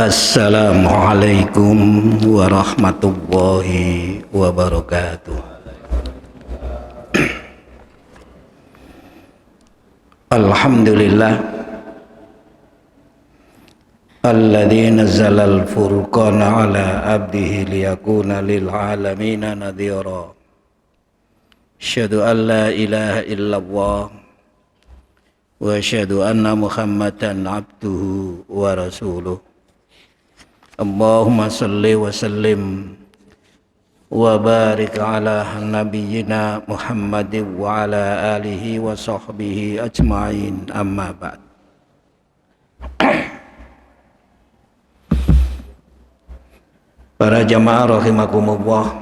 Assalamualaikum warahmatullahi wabarakatuh. Alhamdulillah alladzi nazzalal furqana ala abdihi liyakuna lil alamin nadhira. Asyhadu an la ilaha illallah wa asyhadu anna Muhammadan abduhu wa rasuluh. Allahumma salli wa sallim wa barik ala nabiyyina Muhammadin wa ala alihi wa sahbihi ajma'in, amma ba'd. Para jamaah rahimakumullah,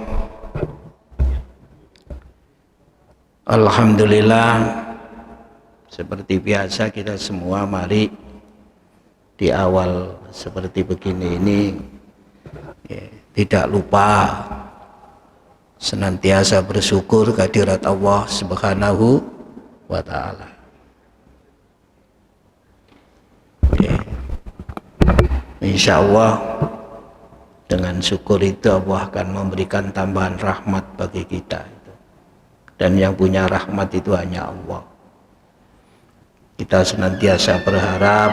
alhamdulillah, seperti biasa kita semua mari di awal seperti begini ini tidak lupa senantiasa bersyukur kehadirat Allah Subhanahu wa ta'ala. Insya Allah dengan syukur itu Allah akan memberikan tambahan rahmat bagi kita, dan yang punya rahmat itu hanya Allah. Kita senantiasa berharap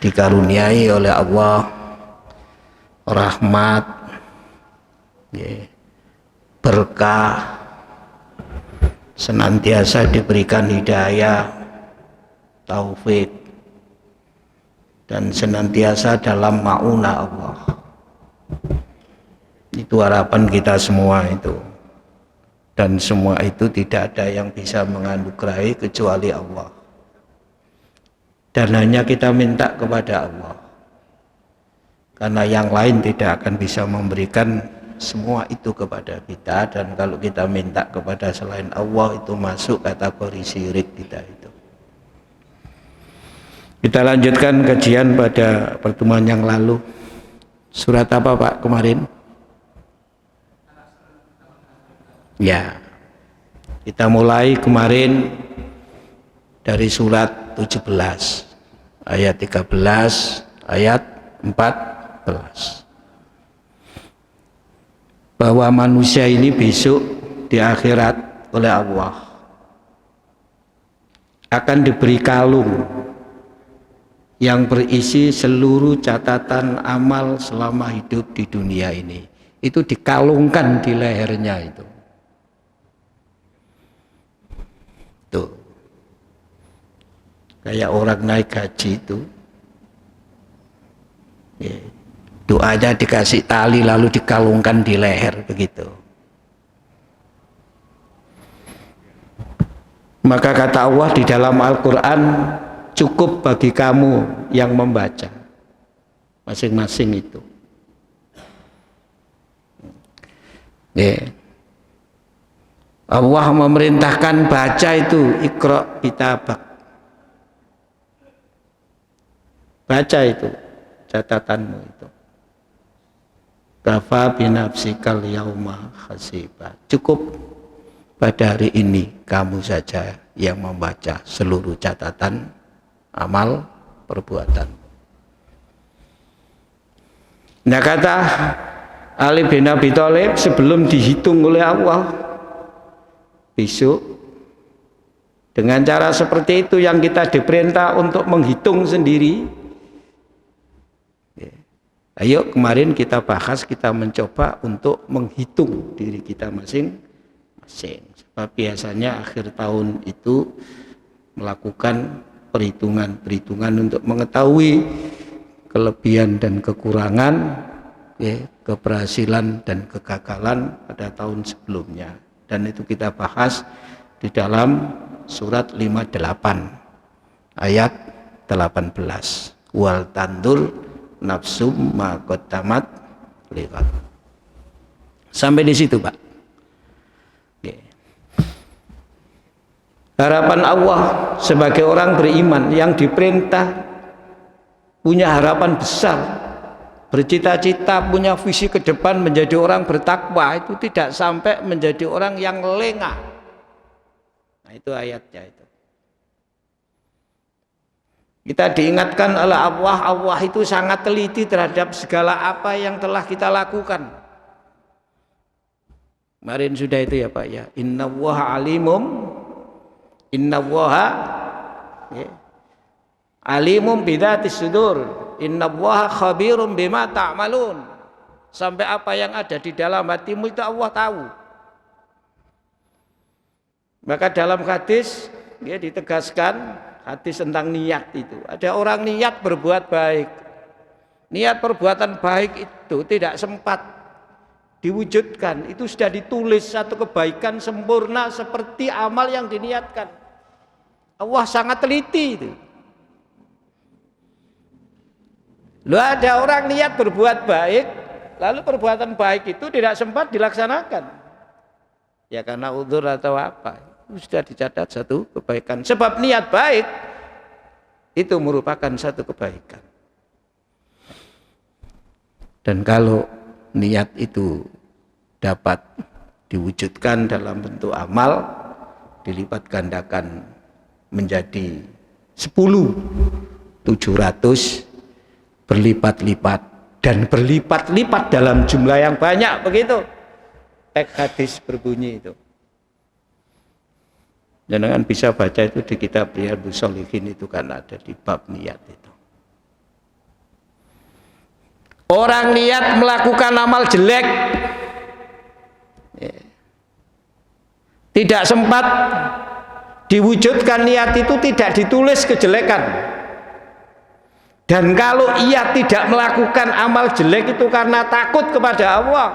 dikaruniai oleh Allah rahmat, berkah, senantiasa diberikan hidayah, taufik, dan senantiasa dalam ma'unah Allah. Itu harapan kita semua itu, dan semua itu tidak ada yang bisa menganugerahi kecuali Allah, dan hanya kita minta kepada Allah, karena yang lain tidak akan bisa memberikan semua itu kepada kita. Dan kalau kita minta kepada selain Allah, itu masuk kategori syirik kita itu. Kita lanjutkan kajian pada pertemuan yang lalu. Surat apa Pak kemarin? Ya, kita mulai kemarin dari surat 17 ayat 13 ayat 14, bahwa manusia ini besok di akhirat oleh Allah akan diberi kalung yang berisi seluruh catatan amal selama hidup di dunia ini. Itu dikalungkan di lehernya itu. Tuh, kayak orang naik haji itu, doanya dikasih tali lalu dikalungkan di leher begitu. Maka kata Allah di dalam Al-Quran, cukup bagi kamu yang membaca masing-masing itu. Allah memerintahkan baca itu, Iqra kitabak, baca itu catatanmu itu. Kafa binafsikal yauma hasiba, cukup pada hari ini kamu saja yang membaca seluruh catatan amal perbuatan. Nah, kata Ali bin Abi Thalib, sebelum dihitung oleh Allah besok dengan cara seperti itu yang kita diperintah untuk menghitung sendiri. Ayo kemarin kita bahas, kita mencoba untuk menghitung diri kita masing-masing. Sebab biasanya akhir tahun itu melakukan perhitungan untuk mengetahui kelebihan dan kekurangan, keberhasilan dan kegagalan pada tahun sebelumnya. Dan itu kita bahas di dalam surat 58 ayat 18. Wal tandur nafsum ma qaddamat lighad. Sampai di situ, Pak. Harapan Allah sebagai orang beriman yang diperintah punya harapan besar, bercita-cita, punya visi ke depan menjadi orang bertakwa, itu tidak sampai menjadi orang yang lengah. Nah, itu ayatnya itu. Kita diingatkan oleh Allah, Allah itu sangat teliti terhadap segala apa yang telah kita lakukan. Kemarin sudah itu ya Pak ya. Innallaha alimum, innallaha ya, alimum bidzatis sudur, innallaha khabirum bima ta'malun. Sampai apa yang ada di dalam hatimu itu Allah tahu. Maka dalam hadis dia ditegaskan, hadis tentang niat itu. Ada orang niat berbuat baik. Niat perbuatan baik itu tidak sempat diwujudkan. Itu sudah ditulis satu kebaikan sempurna seperti amal yang diniatkan. Allah sangat teliti itu. Loh, ada orang niat berbuat baik, lalu perbuatan baik itu tidak sempat dilaksanakan. Ya karena udzur atau apa. Sudah dicatat satu kebaikan. Sebab niat baik itu merupakan satu kebaikan. Dan kalau niat itu dapat diwujudkan dalam bentuk amal, dilipat gandakan menjadi 10, 700, berlipat-lipat dan berlipat-lipat dalam jumlah yang banyak, begitu teks hadis berbunyi itu. Jangan bisa baca itu di kitab Riyadhus Shalihin, itu kan ada di bab niat itu. Orang niat melakukan amal jelek, tidak sempat diwujudkan niat itu, tidak ditulis kejelekan. Dan kalau ia tidak melakukan amal jelek itu karena takut kepada Allah,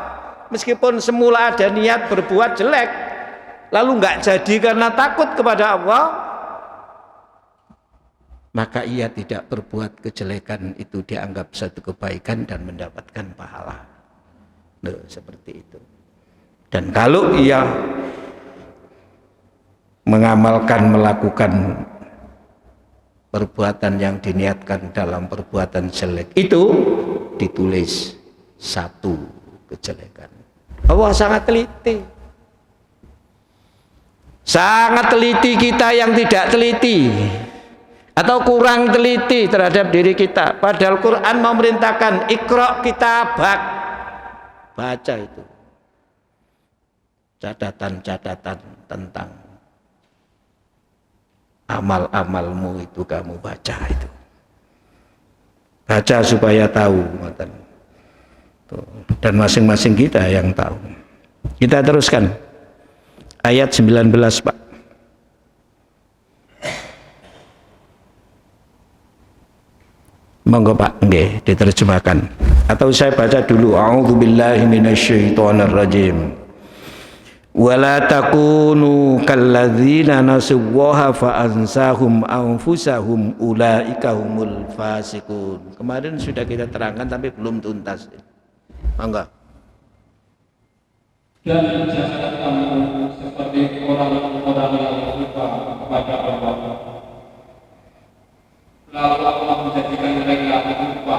meskipun semula ada niat berbuat jelek, lalu nggak jadi karena takut kepada Allah, maka ia tidak berbuat kejelekan, itu dianggap satu kebaikan dan mendapatkan pahala. Loh, seperti itu. Dan kalau ia mengamalkan, melakukan perbuatan yang diniatkan dalam perbuatan jelek, itu ditulis satu kejelekan. Allah sangat teliti. Sangat teliti kita yang tidak teliti atau kurang teliti terhadap diri kita. Padahal Quran memerintahkan iqra kitabak, baca itu. Catatan-catatan tentang amal-amalmu itu kamu baca itu. Baca supaya tahu. Dan masing-masing kita yang tahu. Kita teruskan. Ayat 19 Pak. Monggo Pak, nggih diterjemahkan. Atau saya baca dulu. A'udzubillahi minasyaitonirrajim. Wala takunu kalladzina nasuwaha fa ansahum anfusahum ulaika humul fasiqun. Kemarin sudah kita terangkan tapi belum tuntas. Monggo. Dan jangan kamu seperti orang-orang yang lupa kepada Allah. Lalu Allah menjadikan mereka lupa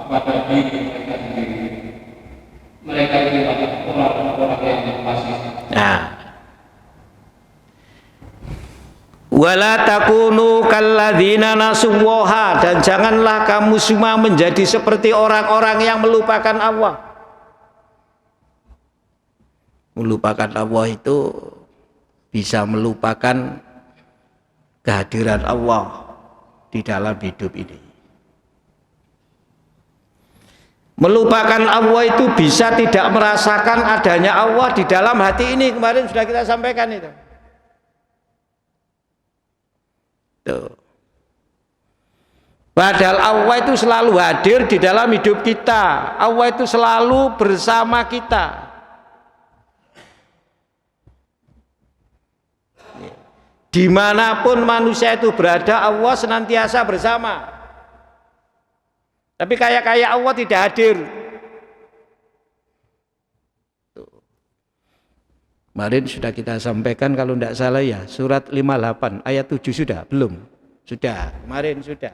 kepada diri mereka sendiri. Mereka itu adalah orang-orang yang fasik. Nah, wala takunu kalladzina nasuwaha, dan janganlah kamu semua menjadi seperti orang-orang yang melupakan Allah. Melupakan Allah itu bisa melupakan kehadiran Allah di dalam hidup ini. Melupakan Allah itu bisa tidak merasakan adanya Allah di dalam hati ini. Kemarin sudah kita sampaikan itu. Tuh. Padahal Allah itu selalu hadir di dalam hidup kita. Allah itu selalu bersama kita. Dimanapun manusia itu berada, Allah senantiasa bersama. Tapi kayak Allah tidak hadir. Kemarin sudah kita sampaikan kalau tidak salah ya, surat 58 ayat 7 sudah? Belum? Sudah, kemarin sudah.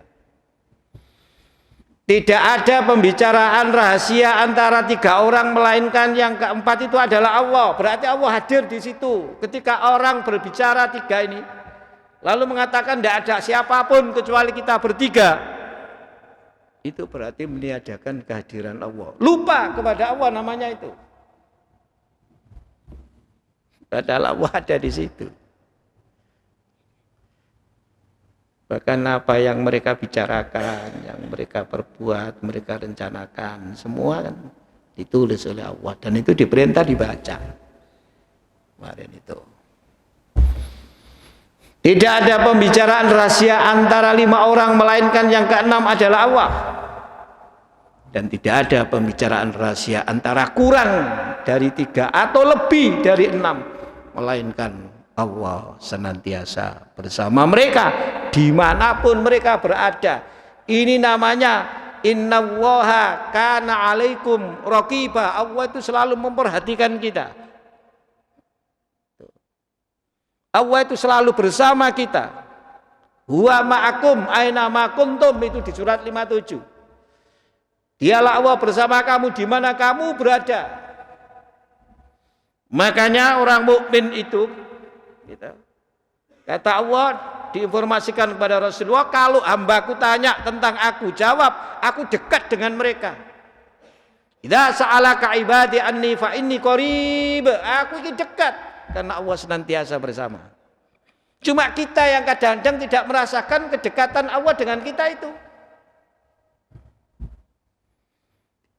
Tidak ada pembicaraan rahasia antara tiga orang, melainkan yang keempat itu adalah Allah. Berarti Allah hadir di situ. Ketika orang berbicara tiga ini, lalu mengatakan tidak ada siapapun kecuali kita bertiga, itu berarti meniadakan kehadiran Allah. Lupa kepada Allah namanya itu. Padahal Allah ada di situ. Bahkan apa yang mereka bicarakan, yang mereka perbuat, mereka rencanakan, semua kan ditulis oleh Allah dan itu diperintah dibaca. Kemarin itu. Tidak ada pembicaraan rahasia antara 5 orang melainkan yang keenam adalah Allah. Dan tidak ada pembicaraan rahasia antara kurang dari 3 atau lebih dari 6 melainkan Allah senantiasa bersama mereka dimanapun mereka berada. Ini namanya innallaha kana alaikum raqiba. Allah itu selalu memperhatikan kita. Allah itu selalu bersama kita. Huwa ma'akum aina ma kuntum, itu di surat 57. Dialah Allah bersama kamu di mana kamu berada. Makanya orang mukmin itu kata Allah diinformasikan kepada Rasulullah, kalau hambaku tanya tentang aku, jawab aku dekat dengan mereka. Idza sa'alaka ibadi anni fa inni qarib, aku ini dekat karena Allah senantiasa bersama. Cuma kita yang kadang-kadang tidak merasakan kedekatan Allah dengan kita itu.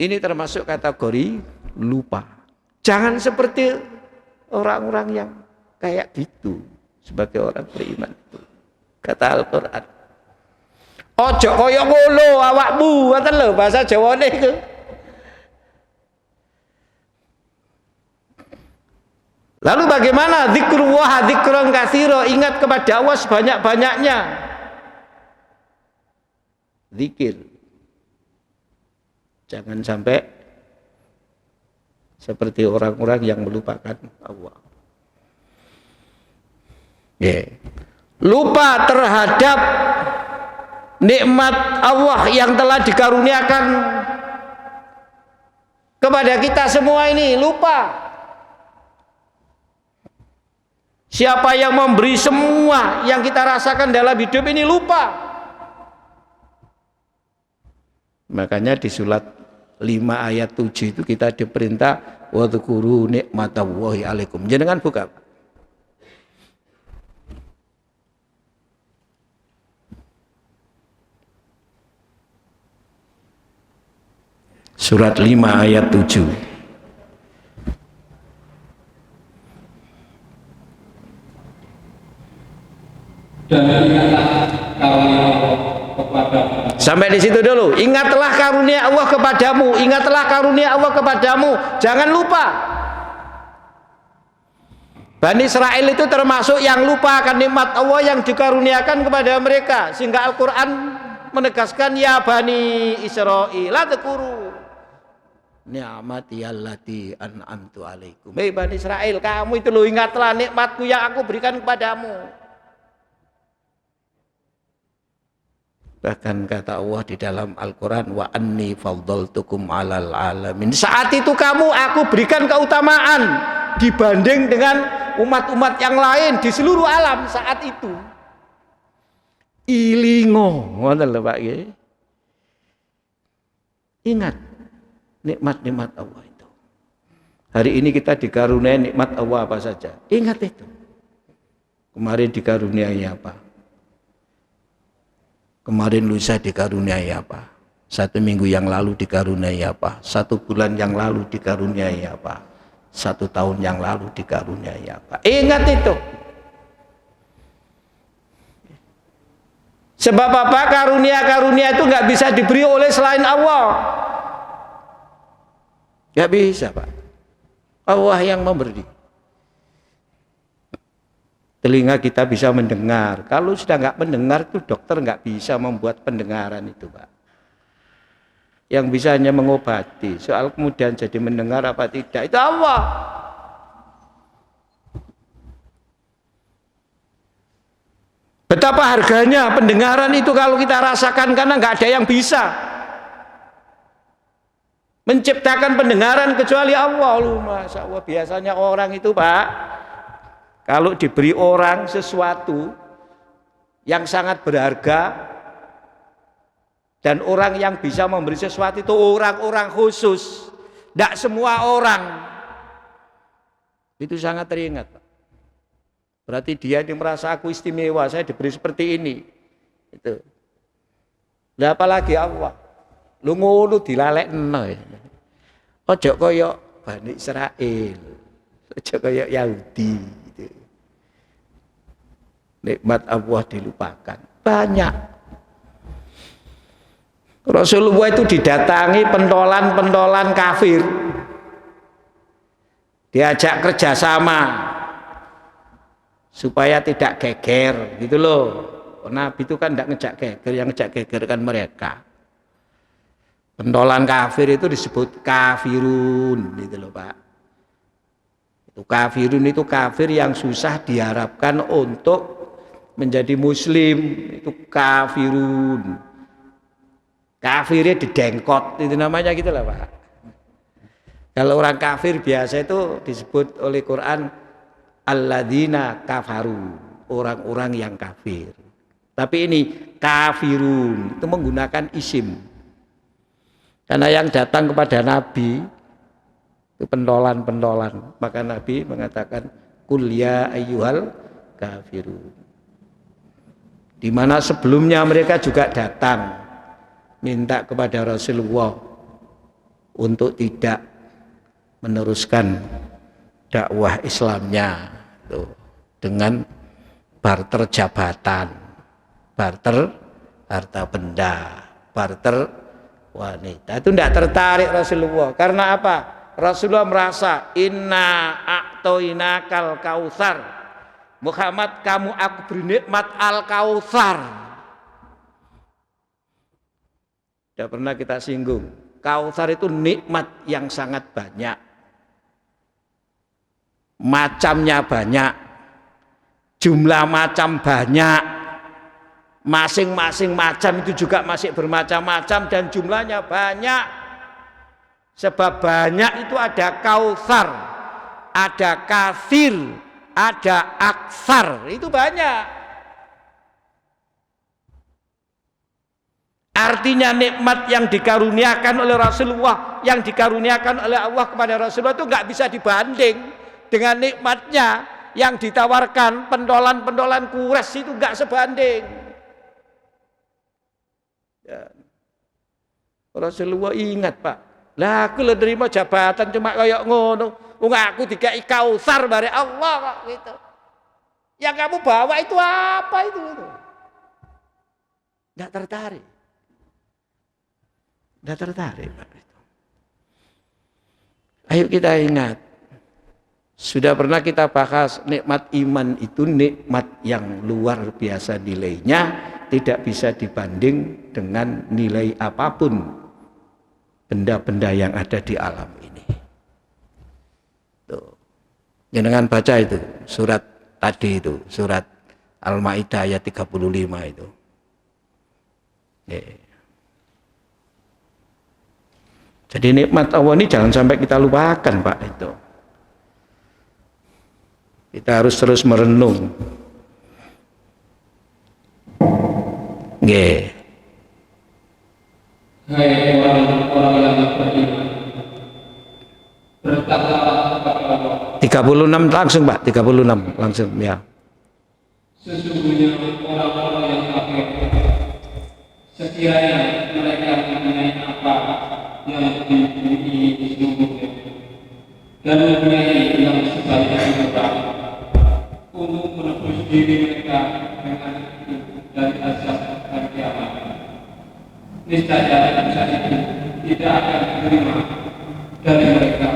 Ini termasuk kategori lupa. Jangan seperti orang-orang yang kayak gitu sebagai orang beriman itu. Kata Al-Qur'an, ojo kaya ngono awakmu, ngoten lho bahasa Jawane iku. Lalu bagaimana zikrullah dzikran katsira, ingat kepada Allah sebanyak-banyaknya. Zikir. Jangan sampai seperti orang-orang yang melupakan Allah. Lupa terhadap nikmat Allah yang telah dikaruniakan kepada kita semua ini, lupa. Siapa yang memberi semua yang kita rasakan dalam hidup ini, lupa. Makanya di surat 5 ayat 7 itu kita diperintah wa dzkuru nikmatallahi alaikum. Jenengan buka. Surat 5 ayat 7. Dan ingatlah karunia Allah kepadamu. Sampai di situ dulu. Ingatlah karunia Allah kepadamu, ingatlah karunia Allah kepadamu. Jangan lupa. Bani Israel itu termasuk yang lupa akan nikmat Allah yang dikaruniakan kepada mereka, sehingga Al-Qur'an menegaskan ya Bani Israil dzkuru ni'mati allati an'amtu alaikum. Hei Bani Israel, kamu itu lo ingatlah nikmatku yang aku berikan kepadamu. Bahkan kata Allah di dalam Al-Quran, wa anni faddaltukum alal alamin. Saat itu kamu aku berikan keutamaan dibanding dengan umat-umat yang lain di seluruh alam saat itu. Ilingo, ngoten lho Pak nggih. Ingat nikmat-nikmat Allah itu. Hari ini kita dikaruniai nikmat Allah apa saja. Ingat itu. Kemarin dikaruniai apa? Kemarin lusa dikaruniai apa? 1 minggu yang lalu dikaruniai apa? 1 bulan yang lalu dikaruniai apa? 1 tahun yang lalu dikaruniai apa? Ingat itu. Sebab apa? Karunia-karunia itu nggak bisa diberi oleh selain Allah. Nggak bisa Pak. Allah yang memberi. Telinga kita bisa mendengar. Kalau sudah nggak mendengar itu dokter nggak bisa membuat pendengaran itu Pak. Yang bisa hanya mengobati. Soal kemudian jadi mendengar apa tidak, itu Allah. Betapa harganya pendengaran itu kalau kita rasakan, karena nggak ada yang bisa menciptakan pendengaran kecuali Allah. Masya Allah, biasanya orang itu Pak, kalau diberi orang sesuatu yang sangat berharga, dan orang yang bisa memberi sesuatu itu orang-orang khusus, tidak semua orang. Itu sangat teringat. Berarti dia yang merasa aku istimewa, saya diberi seperti ini. Itu. Lah apalagi Allah. Lu ngono dilalekno. Ojo kaya Bani Israil. Ojo kaya Yahudi gitu. Nikmat Allah dilupakan. Banyak. Rasulullah itu didatangi pentolan-pentolan kafir. Diajak kerjasama supaya tidak geger gitu loh. Nabi itu kan tidak ngejak geger, yang ngejak geger kan mereka. Pentolan kafir itu disebut kafirun gitu loh Pak. Itu kafirun itu kafir yang susah diharapkan untuk menjadi muslim, itu kafirun. Kafirnya didengkot itu namanya gitu lah Pak. Kalau orang kafir biasa itu disebut oleh Quran alladzina kafaru, orang-orang yang kafir. Tapi ini kafirun itu menggunakan isim. Karena yang datang kepada Nabi itu pentolan-pentolan, maka Nabi mengatakan kul ya ayyuhal kafirun. Di mana sebelumnya mereka juga datang minta kepada Rasulullah untuk tidak meneruskan dakwah Islamnya tuh, dengan barter jabatan, barter harta benda, barter wanita. Itu tidak tertarik Rasulullah. Karena apa? Rasulullah merasa inna a'toinakal kautsar. Muhammad, kamu aku beri nikmat al-kautsar. Tidak pernah kita singgung. Kautsar itu nikmat yang sangat banyak. Macamnya banyak. Jumlah macam banyak. Masing-masing macam itu juga masih bermacam-macam dan jumlahnya banyak. Sebab banyak itu ada kautsar, ada katsir, ada aksar, itu banyak. Artinya nikmat yang dikaruniakan oleh Rasulullah, yang dikaruniakan oleh Allah kepada Rasulullah itu nggak bisa dibanding dengan nikmatnya yang ditawarkan pentolan-pentolan Quraisy, itu nggak sebanding. Ya. Rasulullah ingat Pak, lah aku le nerima jabatan cuma kayak ngono, aku dikai kautsar bare Allah kok gitu. Yang kamu bawa itu apa itu? Nggak tertarik. Nggak tertarik Pak. Ayo kita ingat, sudah pernah kita bahas nikmat iman itu nikmat yang luar biasa nilainya, tidak bisa dibanding dengan nilai apapun benda-benda yang ada di alam ini. Tuh. Jangan baca itu surat tadi itu, surat Al-Maidah ayat 35 itu. Jadi nikmat Allah ini jangan sampai kita lupakan Pak itu. Kita harus terus merenung. Nggih. Hai orang-orang yang beriman, bertakwalah kepada Allah. 36 langsung Pak, 36 langsung ya. Sesungguhnya orang-orang yang kafir, sekiranya mereka mempunyai apa yang di bumi ini sesungguhnya dan mempunyai yang sebanyak murah untuk menebus diri mereka dengan itu dari azab hari kiamat, niscaya dosa itu tidak akan diterima dari mereka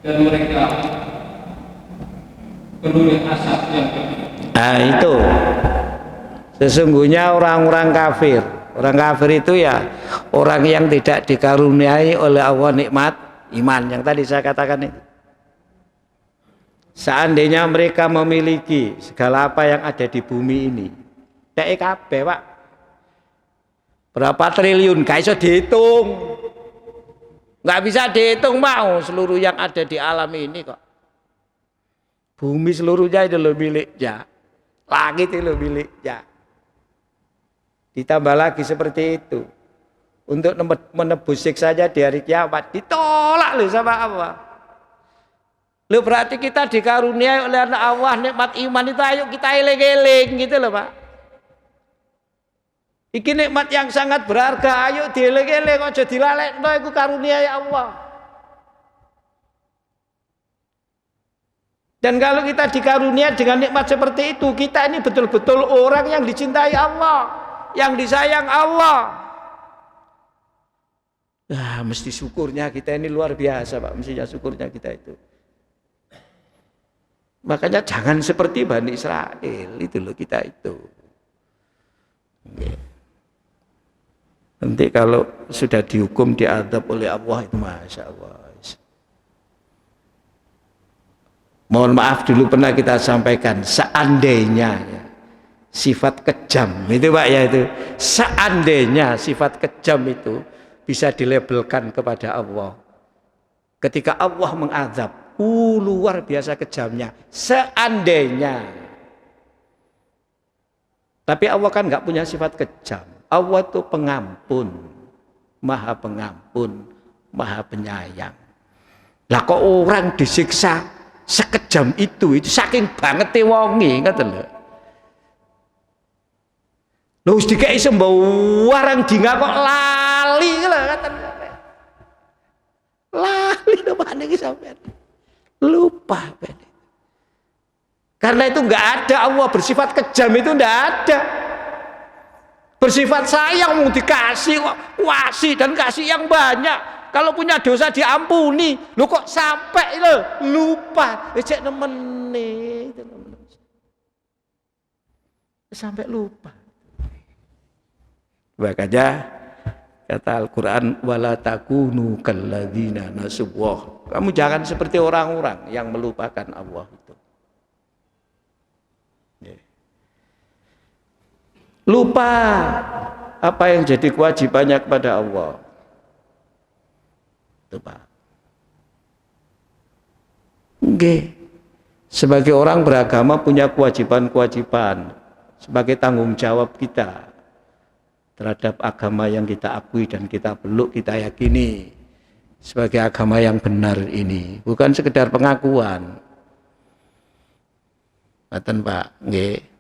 dan mereka beroleh asap yang pedih. Nah itu sesungguhnya orang-orang kafir. Orang kafir itu ya orang yang tidak dikaruniai oleh Allah nikmat iman yang tadi saya katakan itu. Seandainya mereka memiliki segala apa yang ada di bumi ini, TEKB Pak, berapa triliun gak bisa dihitung, nggak bisa dihitung mau seluruh yang ada di alam ini kok. Bumi seluruhnya itu miliknya, langit itu miliknya. Ditambah lagi seperti itu. Untuk menebus siksanya di hari kiamat ditolak loh sama Allah. Loh berarti kita dikaruniai oleh Allah nikmat iman itu, ayo kita eling-eling gitu loh Pak. Iki nikmat yang sangat berharga, ayo dieling-eling, aja dilalekno, iku karunia Allah. Dan kalau kita dikarunia dengan nikmat seperti itu, kita ini betul-betul orang yang dicintai Allah, yang disayang Allah. Mesti syukurnya kita ini luar biasa Pak, mestinya syukurnya kita itu. Makanya jangan seperti Bani Israel itu loh kita itu. Nanti kalau sudah dihukum diadab oleh Allah itu Masya Allah. Mohon maaf dulu pernah kita sampaikan, seandainya ya, sifat kejam itu Pak ya itu, seandainya sifat kejam itu bisa dilabelkan kepada Allah. Ketika Allah mengazab, luar biasa kejamnya. Seandainya. Tapi Allah kan nggak punya sifat kejam. Allah itu pengampun, maha pengampun, maha penyayang. Lah kok orang disiksa sekejam itu saking banget wonge ngoten lho. Lho wis dikeki sembarang dingak kok lali lho ngoten. Lali lho Pak niki sampean. Lupa Pak. Karena itu enggak ada, Allah bersifat kejam itu enggak ada. Bersifat sayang mau dikasih kok kuasi dan kasih yang banyak. Kalau punya dosa diampuni. Lu kok sampai lo lupa. Cek nemene. Sampai lupa. Makanya kata Al-Quran, wala takunu kalladzina nasubwah. Kamu jangan seperti orang-orang yang melupakan Allah itu. Lupa apa yang jadi kewajibannya kepada Allah. Itu Pak. Nggih. Sebagai orang beragama punya kewajiban-kewajiban sebagai tanggung jawab kita terhadap agama yang kita akui dan kita peluk, kita yakini sebagai agama yang benar ini, bukan sekedar pengakuan. Ngaten Pak, nggih.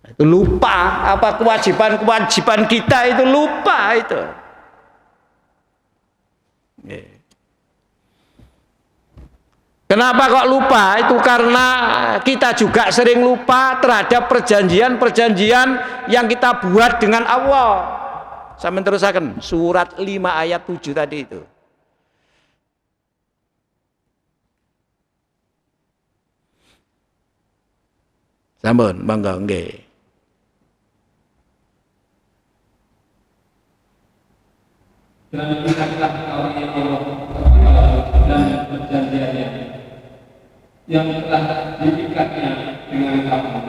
Itu lupa apa kewajiban-kewajiban kita itu, lupa itu. Nggih. Kenapa kok lupa? Itu karena kita juga sering lupa terhadap perjanjian-perjanjian yang kita buat dengan Allah. Saya menerusaken surat 5 ayat 7 tadi itu. Sampun, monggo nggih. Dan ingatlah karunia Allah dan perjanjiannya yang telah diikatnya dengan kamu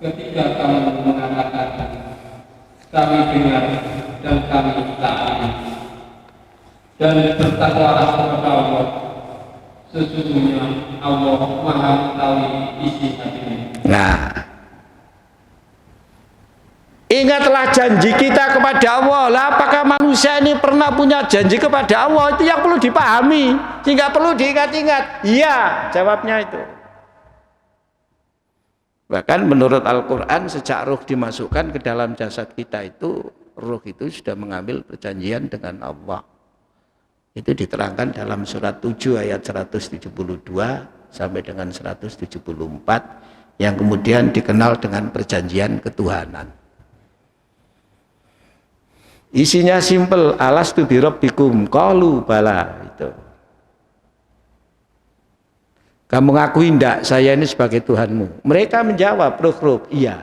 ketika kamu mengatakan kami dengar dan kami taati, dan bertakwalah kepada Allah, sesungguhnya Allah Maha mengetahui isi hatimu. Nah, ingatlah janji kita kepada Allah. Lah, apakah manusia ini pernah punya janji kepada Allah? Itu yang perlu dipahami, sehingga perlu diingat-ingat. Iya, jawabnya itu. Bahkan menurut Al-Quran, sejak ruh dimasukkan ke dalam jasad kita itu, ruh itu sudah mengambil perjanjian dengan Allah. Itu diterangkan dalam surat 7 ayat 172 sampai dengan 174, yang kemudian dikenal dengan perjanjian ketuhanan. Isinya simpel, alastu birabbikum, qalu bala, itu. Kamu ngakui enggak saya ini sebagai Tuhanmu? Mereka menjawab, ruh-ruh, iya.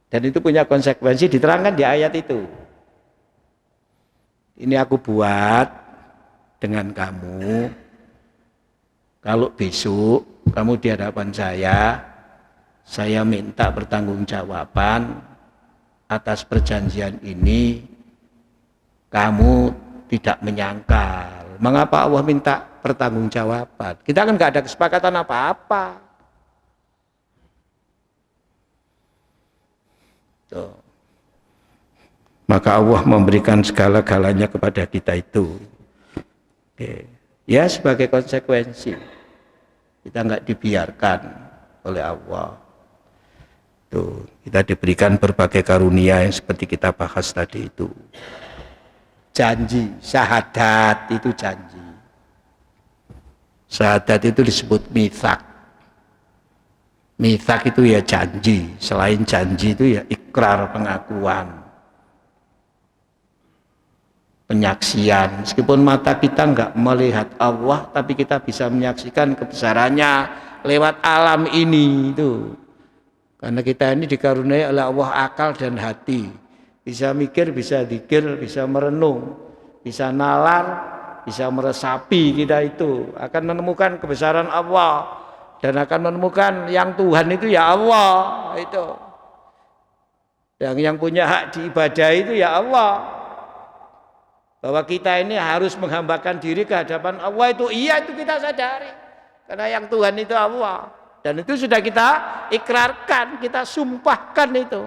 Dan itu punya konsekuensi, diterangkan di ayat itu. Ini aku buat dengan kamu. Kalau besok kamu di hadapan saya minta pertanggungjawaban atas perjanjian ini. Kamu tidak menyangkal. Mengapa Allah minta pertanggungjawaban? Kita kan nggak ada kesepakatan apa-apa. maka Allah memberikan segala-galanya kepada kita itu. Oke. Ya sebagai konsekuensi kita nggak dibiarkan oleh Allah. Tuh, kita diberikan berbagai karunia yang seperti kita bahas tadi itu. Janji, syahadat itu janji. Syahadat itu disebut mitsak. Mitsak itu ya janji. Selain janji itu ya ikrar, pengakuan, penyaksian. Meskipun mata kita enggak melihat Allah, tapi kita bisa menyaksikan kebesarannya lewat alam ini itu. Karena kita ini dikaruniai oleh Allah akal dan hati. Bisa mikir, bisa zikir, bisa merenung, bisa nalar, bisa meresapi. Kita itu akan menemukan kebesaran Allah dan akan menemukan yang Tuhan itu ya Allah itu. Yang punya hak diibadah itu ya Allah. Bahwa kita ini harus menghambakan diri ke hadapan Allah itu iya, itu kita sadari. Karena yang Tuhan itu Allah. Dan itu sudah kita ikrarkan, kita sumpahkan itu.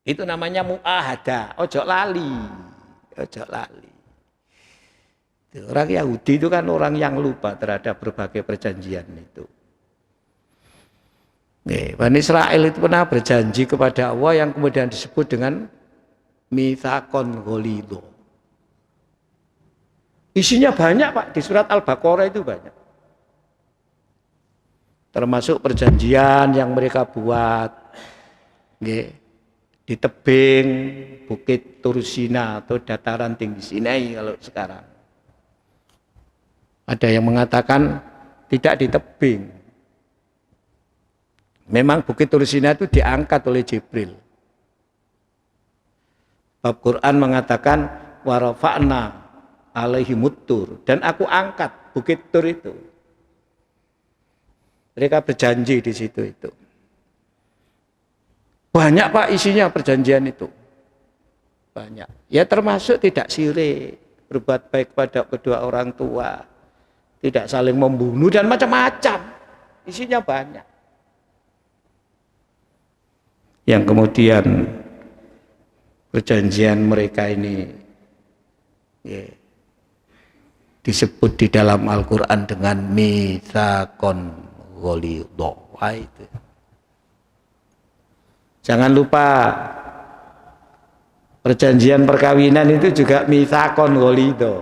Itu namanya mu'ahadah, ojo lali. Ojo lali. Orang Yahudi itu kan orang yang lupa terhadap berbagai perjanjian itu. Bani Israel itu pernah berjanji kepada Allah yang kemudian disebut dengan mitsaqon ghalidho. Isinya banyak Pak, di surat Al-Baqarah itu banyak. Termasuk perjanjian yang mereka buat di tebing Bukit Tursina atau dataran tinggi Sinai kalau sekarang. Ada yang mengatakan tidak di tebing. Memang Bukit Tursina itu diangkat oleh Jibril. Bab Quran mengatakan warafa'na alaihimut tur, dan aku angkat Bukit Tur itu. Mereka berjanji di situ itu. Banyak Pak isinya perjanjian itu. Banyak. Ya termasuk tidak syirik, berbuat baik pada kedua orang tua, tidak saling membunuh dan macam-macam. Isinya banyak. Yang kemudian perjanjian mereka ini ya, disebut di dalam Al-Quran dengan mitsaqon ghalidho. Itu. Jangan lupa perjanjian perkawinan itu juga mitsaqon ghalidho.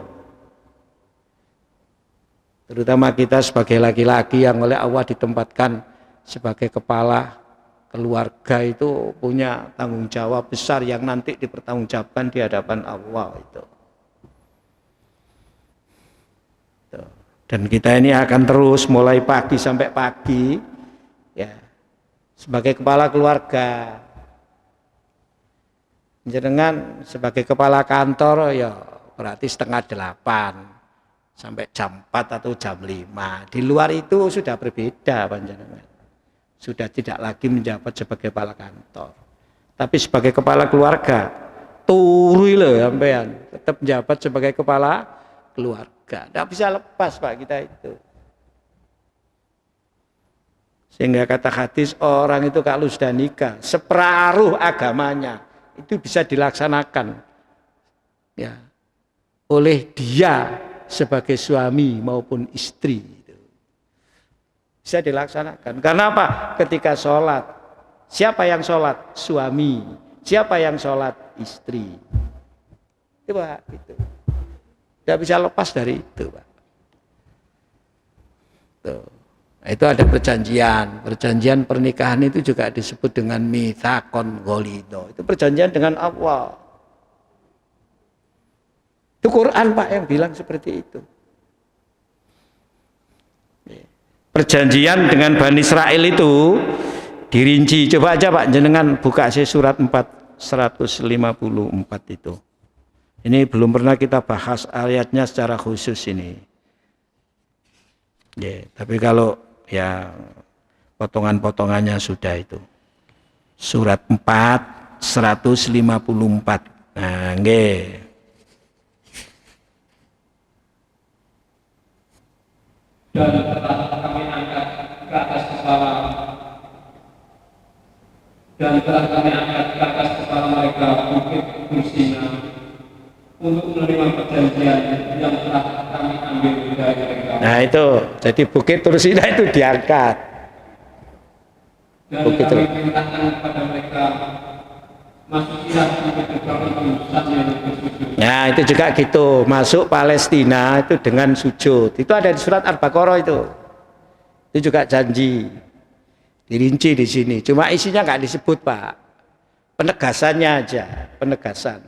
Terutama kita sebagai laki-laki yang oleh Allah ditempatkan sebagai kepala keluarga itu punya tanggung jawab besar yang nanti dipertanggungjawabkan di hadapan Allah itu. Dan kita ini akan terus mulai pagi sampai pagi ya sebagai kepala keluarga. Jenengan sebagai kepala kantor ya berarti 7:30 sampai jam 4 atau jam 5. Di luar itu sudah berbeda panjenengan. Sudah tidak lagi menjabat sebagai kepala kantor. Tapi sebagai kepala keluarga, turu lho sampean, tetap menjabat sebagai kepala keluarga. Tidak bisa lepas Pak kita itu. Sehingga kata hadis orang itu kalau sudah nikah, separuh agamanya itu bisa dilaksanakan ya oleh dia sebagai suami maupun istri. Bisa dilaksanakan. Karena apa? Ketika sholat, siapa yang sholat? Suami. Siapa yang sholat? Istri. Itu Pak. Gitu. Tidak bisa lepas dari itu Pak. Tuh. Nah, itu ada perjanjian. Perjanjian pernikahan itu juga disebut dengan mitsaqon ghalidho. Itu perjanjian dengan Allah. Itu Quran Pak yang bilang seperti itu. Perjanjian dengan Bani Israel itu dirinci. Coba aja Pak jenengan buka surat 154 itu. Ini belum pernah kita bahas ayatnya secara khusus ini. Ya, tapi kalau ya potongan-potongannya sudah itu. Surat 4 154. Nah, nggih. Dan telah kami angkat ke atas kepala dan telah kami angkat ke atas itu. Jadi Bukit Tursina itu diangkat. Dan Bukit kami perintahkan kepada mereka, masukilah ke gerbang itu sambil bersujud. Nah itu juga gitu, masuk Palestina itu dengan sujud. Itu ada di surat Al-Baqarah itu. Itu juga janji. Dirinci di sini. Cuma isinya nggak disebut, Pak. Penegasannya aja, penegasan.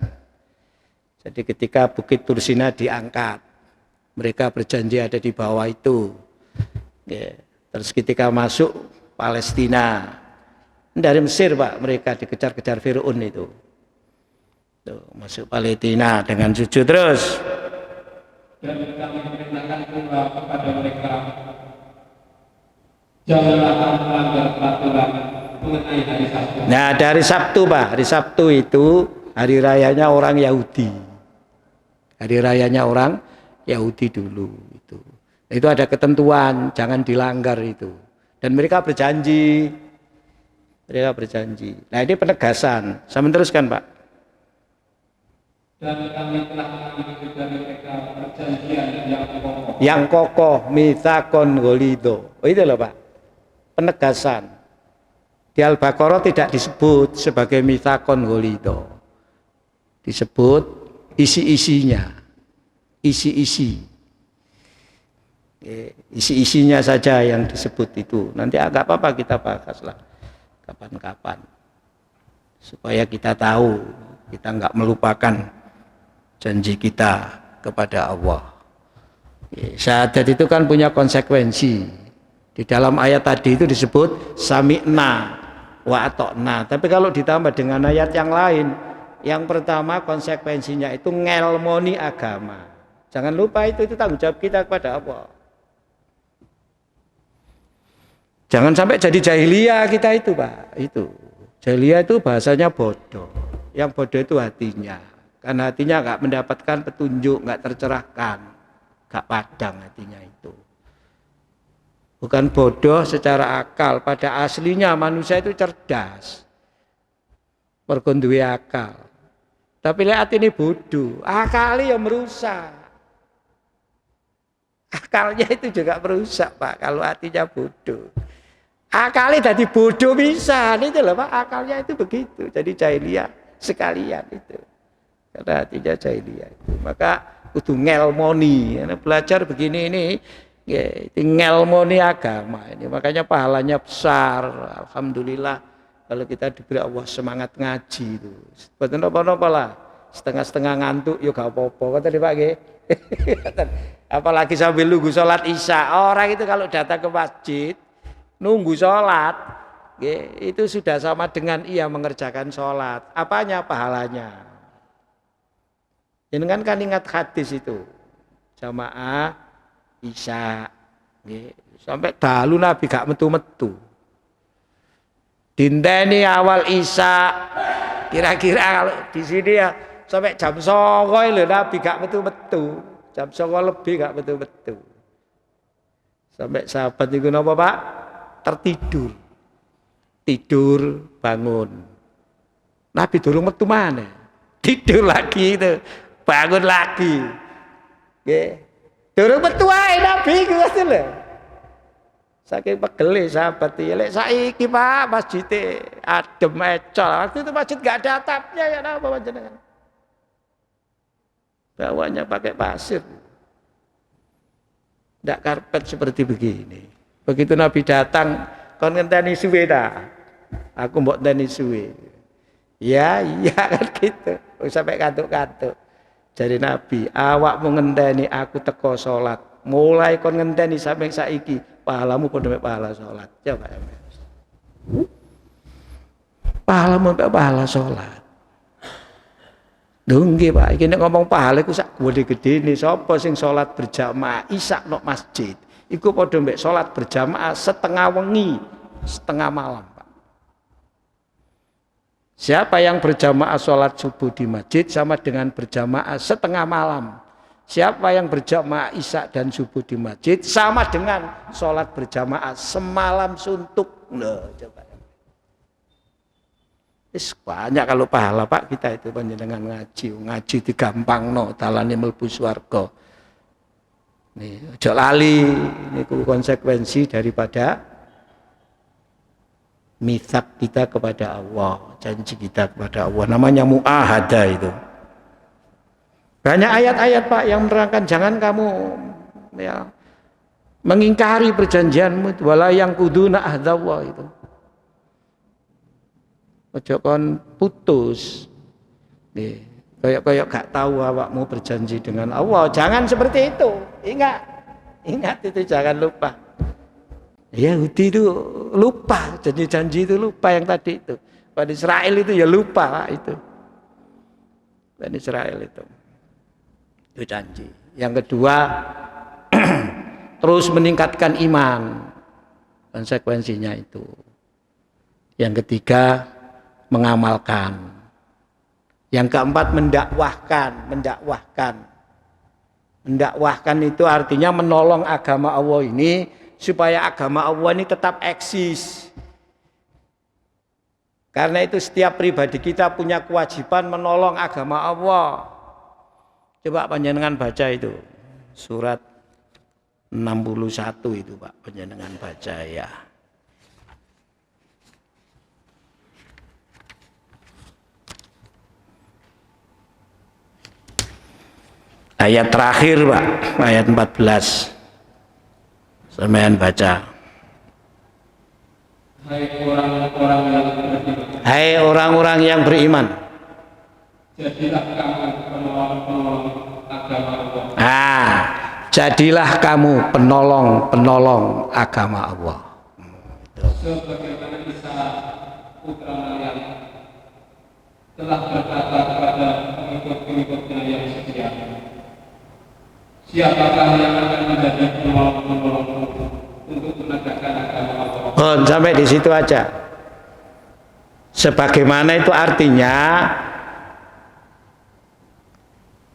Jadi ketika Bukit Tursina diangkat, mereka berjanji ada di bawah itu. Ya. Terus ketika masuk Palestina, dari Mesir, Pak, mereka dikejar-kejar Fir'aun itu. Tuh, masuk Palestina dengan sujud terus. Dan kami perintahkan pula kepada mereka, janganlah kamu melanggar peraturan mengenai hari Sabtu. Nah dari Sabtu, Pak, hari Sabtu itu hari rayanya orang Yahudi. Hari rayanya orang Yahudi dulu itu. Itu ada ketentuan, jangan dilanggar itu. Dan mereka berjanji. Mereka berjanji. Nah ini penegasan. Saya meneruskan, Pak. Dan kami telah mengambil dari mereka perjanjian yang kokoh. Yang kokoh, mitsaqon ghalido. Oh itu loh, Pak. Penegasan. Di Al-Baqarah tidak disebut sebagai mitsaqon ghalido. Disebut isi-isinya. Isi-isinya saja yang disebut itu. Nanti agak apa-apa kita bahaslah kapan-kapan. Supaya kita tahu, kita enggak melupakan janji kita kepada Allah. Syahadat itu kan punya konsekuensi. Di dalam ayat tadi itu disebut sami'na wa atokna. Tapi kalau ditambah dengan ayat yang lain, yang pertama konsekuensinya itu ngelmoni agama. Jangan lupa itu tanggung jawab kita kepada Allah. Jangan sampai jadi jahiliyah kita itu, Pak. Itu jahiliyah itu bahasanya bodoh. Yang bodoh itu hatinya. Karena hatinya nggak mendapatkan petunjuk, nggak tercerahkan, nggak padang hatinya itu. Bukan bodoh secara akal, pada aslinya manusia itu cerdas, berkonduwe akal. Tapi lihat ini bodoh, akalnya yang merusak. Akalnya itu juga merusak, Pak. Kalau hatinya bodoh, akalnya jadi bodoh bisa, itu loh, Pak. Akalnya itu begitu, jadi jahiliyah sekalian itu. Karena hatinya jahiliyah itu. Maka kudu ngelmoni. Belajar begini ini ya, ngelmoni agama ini. Makanya pahalanya besar. Alhamdulillah kalau kita diberi Allah semangat ngaji itu. Betul apa-apa lah. Setengah-setengah ngantuk ya gak apa-apa. Kata Pak nggih. Apalagi sambil nunggu sholat Isya. Orang itu kalau datang ke masjid nunggu sholat, itu sudah sama dengan ia mengerjakan sholat. Apanya pahalanya? Jangan kan ingat hadis itu jamaah Isya, sampai dalu Nabi gak metu-metu. Dinteni awal Isya, kira-kira kalau di sini ya sampai jam 09.00 lho Nabi gak metu-metu, jam 09.00 lebih gak metu-metu. Sampai sahabat itu napa, Pak? Tertidur, tidur bangun. Nabi durung metu mana? Tidur lagi itu. Bangun lagi, durung metu ae Nabi ngoten lho. Saking pegele sahabat iki, lek saiki Pak masjid adem ecol. Waktu itu masjid gak ada atapnya ya napa panjenengan. Bawahnya pakai pasir. Ndak karpet seperti begini. Begitu Nabi datang, kon ngenteni suwe ta. Aku mbok ngenteni suwe. Ya, iya kan gitu. Sampai kantuk-kantuk. Jadi Nabi, awak mau ngenteni aku teko sholat. Mulai kon ngenteni sampai saiki, pahalamu padha mek pahala sholat. Coba ya. Pahalamu mek pahala sholat. Lho nggih Pak, iki nek ngomong pahala iku sak gede-gedene sapa sing sholat berjamaah Isya nang masjid. Iku padha mek sholat berjamaah setengah wengi, setengah malam. Siapa yang berjamaah sholat subuh di masjid sama dengan berjamaah setengah malam. Siapa yang berjamaah Isya dan subuh di masjid sama dengan sholat berjamaah semalam suntuk. Nah, coba. Banyak kalau pahala Pak kita itu panjenengan ngaji digampangno dalane mlebu swarga. Nih, ojo lali niku konsekuensi daripada mitsak kita kepada Allah, janji kita kepada Allah, namanya muahadah itu. Banyak ayat-ayat Pak yang menerangkan jangan kamu ya mengingkari perjanjianmu, wala yang kuduna ahdallah itu. Ojo kon putus. Nih, kayak gak tahu awakmu berjanji dengan Allah. Jangan seperti itu. Ingat itu, jangan lupa. Yahudi itu lupa, janji itu lupa yang tadi itu. Bani Israel itu ya lupa itu. Bani Israel itu janji. Yang kedua, terus meningkatkan iman. Konsekuensinya itu. Yang ketiga, mengamalkan. Yang keempat, mendakwahkan. Mendakwahkan itu artinya menolong agama Allah ini supaya agama Allah ini tetap eksis. Karena itu setiap pribadi kita punya kewajiban menolong agama Allah. Coba panjenengan baca itu surat 61 itu Pak, panjenengan baca ya. Ayat terakhir Pak, ayat 14. Sampean baca. Hai orang-orang yang beriman. Jadilah kamu penolong-penolong agama Allah. Jadilah kamu penolong-penolong agama Allah. Sebagaimana Isa putra Maryam telah berkata kepada pengikut-pengikutnya yang setia, siapakah yang akan menjadi penolong-penolong untuk menegakkan agama Allah? Sampai di situ aja. Sebagaimana itu artinya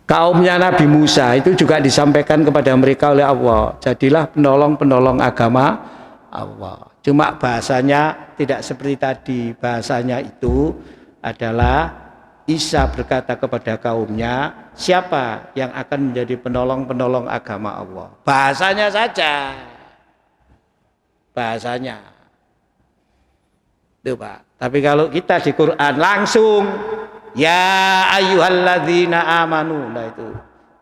kaumnya Nabi Musa itu juga disampaikan kepada mereka oleh Allah. Jadilah penolong-penolong agama Allah. Cuma bahasanya tidak seperti tadi. Bahasanya itu adalah Isa berkata kepada kaumnya, siapa yang akan menjadi penolong-penolong agama Allah? Bahasanya saja. Bahasanya. Itu Pak. Tapi kalau kita di Quran langsung ya ayyuhalladzina amanu, nah itu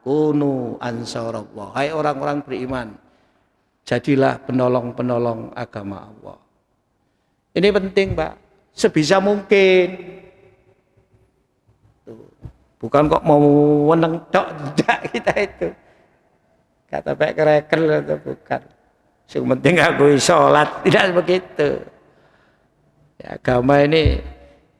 kunu ansarallah. Hai orang-orang beriman, jadilah penolong-penolong agama Allah. Ini penting Pak. Sebisa mungkin. Bukan kok mau meneng tok, tidak kita itu. Kata Pak Kerekel itu bukan. Yang penting aku sholat, tidak begitu. Ya, agama ini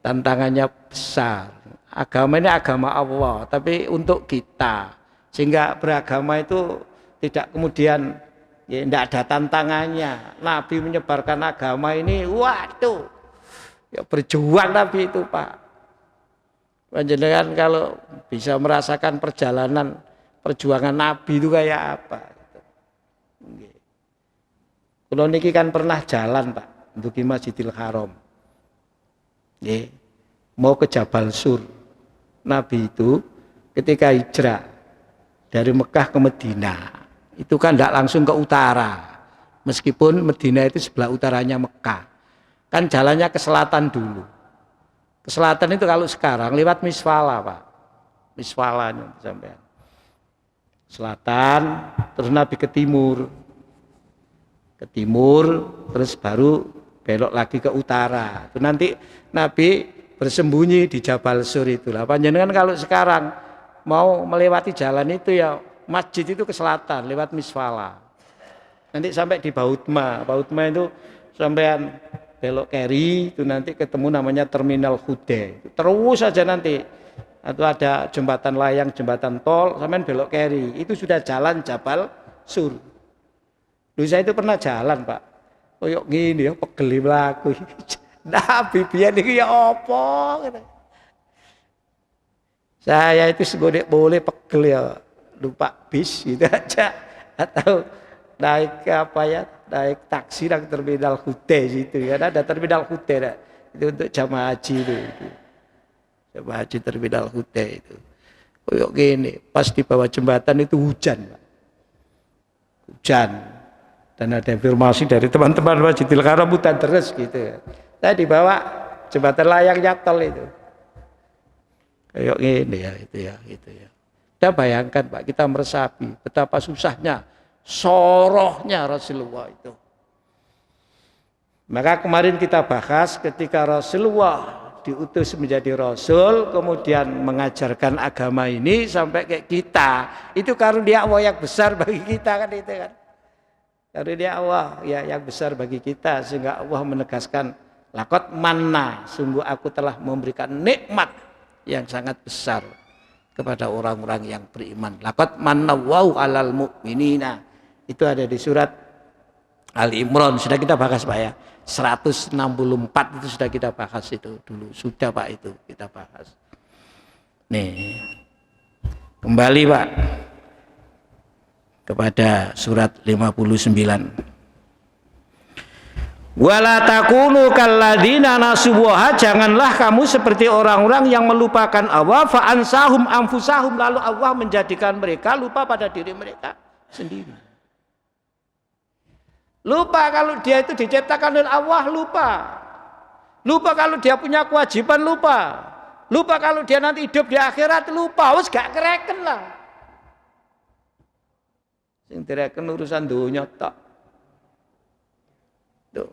tantangannya besar. Agama ini agama Allah, tapi untuk kita. Sehingga beragama itu tidak kemudian ya tidak ada tantangannya. Nabi menyebarkan agama ini, waduh, ya berjuang Nabi itu Pak. Panjenengan kalau bisa merasakan perjuangan Nabi itu kayak apa? Kulo niki kan pernah jalan Pak, untuk di Masjidil Haram. Mau ke Jabal Sur. Nabi itu ketika hijrah dari Mekah ke Madinah, itu kan tidak langsung ke utara. Meskipun Madinah itu sebelah utaranya Mekah. Kan jalannya ke selatan dulu. Ke selatan itu kalau sekarang lewat Miswala Pak. Miswala sampai selatan, terus Nabi ke timur. Ke timur, terus baru belok lagi ke utara. Itu nanti Nabi bersembunyi di Jabal Sur itulah. Panjenengan kalau sekarang mau melewati jalan itu ya masjid itu ke selatan lewat Miswala. Nanti sampai di Bautma. Bautma itu sampean belok kiri itu nanti ketemu namanya Terminal Hude. Terus saja nanti atau ada jembatan layang, jembatan tol, sampean belok kiri. Itu sudah jalan Jabal Sur. Dulu saya itu pernah jalan Pak. Koyok gini ya pegel mlaku. Nabi biyen iki ya apa gitu. Saya itu boleh pegel ya lupa bis gitu aja atau naik apa ya, naik taksi dari Terminal Hude situ ya, ada Terminal Hude nah. Itu untuk jamaah haji itu. Jamaah haji Terminal Hude itu. Koyok gini, pas di bawah jembatan itu hujan Pak. hujan. Dan ada informasi dari teman-teman Masjidil Haram hutan terus gitu. Saya dibawa jembatan layangnya tol itu. Kayak gini ya, itu ya, gitu ya. Kita bayangkan Pak, kita meresapi betapa susahnya, sorohnya Rasulullah itu. Maka kemarin kita bahas ketika Rasulullah diutus menjadi Rasul, kemudian mengajarkan agama ini sampai kayak kita. Itu karunia Allah yang besar bagi kita kan itu kan. Karunia Allah ya yang besar bagi kita sehingga Allah menegaskan laqad manna, sungguh aku telah memberikan nikmat yang sangat besar kepada orang-orang yang beriman. Laqad mannallahu 'alal mu'minina. Itu ada di surat Ali Imran, sudah kita bahas Pak ya. 164 itu sudah kita bahas itu dulu. Sudah Pak itu kita bahas. Nih. Kembali Pak kepada surat 59. Wala takunu kalladzina nasubuha, janganlah kamu seperti orang-orang yang melupakan Allah fa ansahum anfusahum, lalu Allah menjadikan mereka lupa pada diri mereka sendiri. Lupa kalau dia itu diciptakan oleh Allah, lupa. Lupa kalau dia punya kewajiban, lupa. Lupa kalau dia nanti hidup di akhirat, lupa. Wes gak kereken lah. Sing direken urusan dunya tok. Tuh.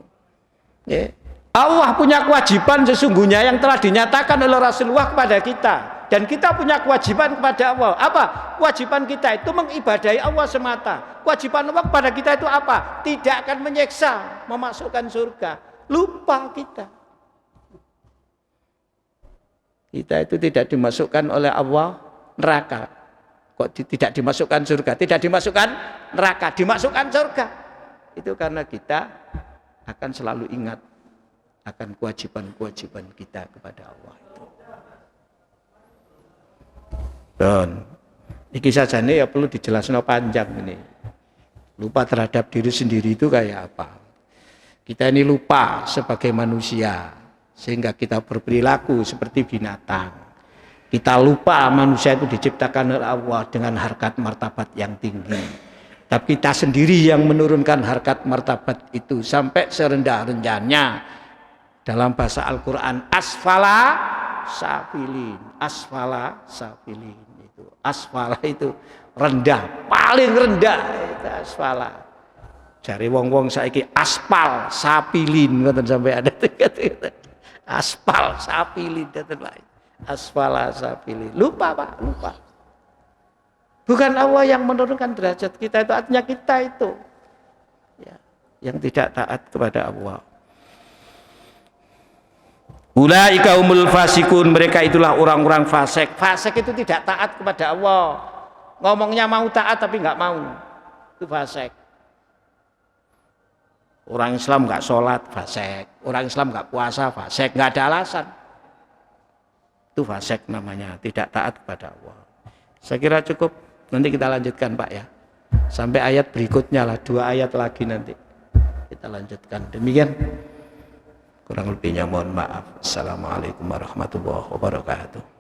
Ya. Allah punya kewajiban sesungguhnya yang telah dinyatakan oleh Rasulullah kepada kita. Dan kita punya kewajiban kepada Allah. Apa? Kewajiban kita itu mengibadahi Allah semata. Kewajiban Allah kepada kita itu apa? Tidak akan menyiksa, memasukkan surga. Lupa kita. Kita itu tidak dimasukkan oleh Allah neraka. Kok tidak dimasukkan surga? Tidak dimasukkan neraka, dimasukkan surga. Itu karena kita akan selalu ingat akan kewajiban-kewajiban kita kepada Allah itu. Dan ini saja nih ya perlu dijelaskan panjang ini. Lupa terhadap diri sendiri itu kayak apa? Kita ini lupa sebagai manusia sehingga kita berperilaku seperti binatang. Kita lupa manusia itu diciptakan oleh Allah dengan harkat martabat yang tinggi. Tapi kita sendiri yang menurunkan harkat martabat itu sampai serendah-rendahnya. Dalam bahasa Al-Quran, asfala safilin. Asfala safilin itu. Asfala itu rendah, paling rendah itu asfala. Jari wong-wong saiki aspal sapilin ngoten sampai ada aspal sapilin ngoten lain. Asfala sapilin. Lupa Pak, lupa. Bukan Allah yang menurunkan derajat kita, itu artinya kita itu ya, yang tidak taat kepada Allah. Ulaika humul fasikun, mereka itulah orang-orang fasik. Fasik itu tidak taat kepada Allah. Ngomongnya mau taat tapi nggak mau. Itu fasik. Orang Islam nggak sholat, fasik. Orang Islam nggak puasa, fasik. Nggak ada alasan. Itu fasik namanya, tidak taat kepada Allah. Saya kira cukup. Nanti kita lanjutkan Pak ya. Sampai ayat berikutnya lah, 2 ayat lagi nanti. Kita lanjutkan. Demikian. Kurang lebihnya mohon maaf. Assalamualaikum warahmatullahi wabarakatuh.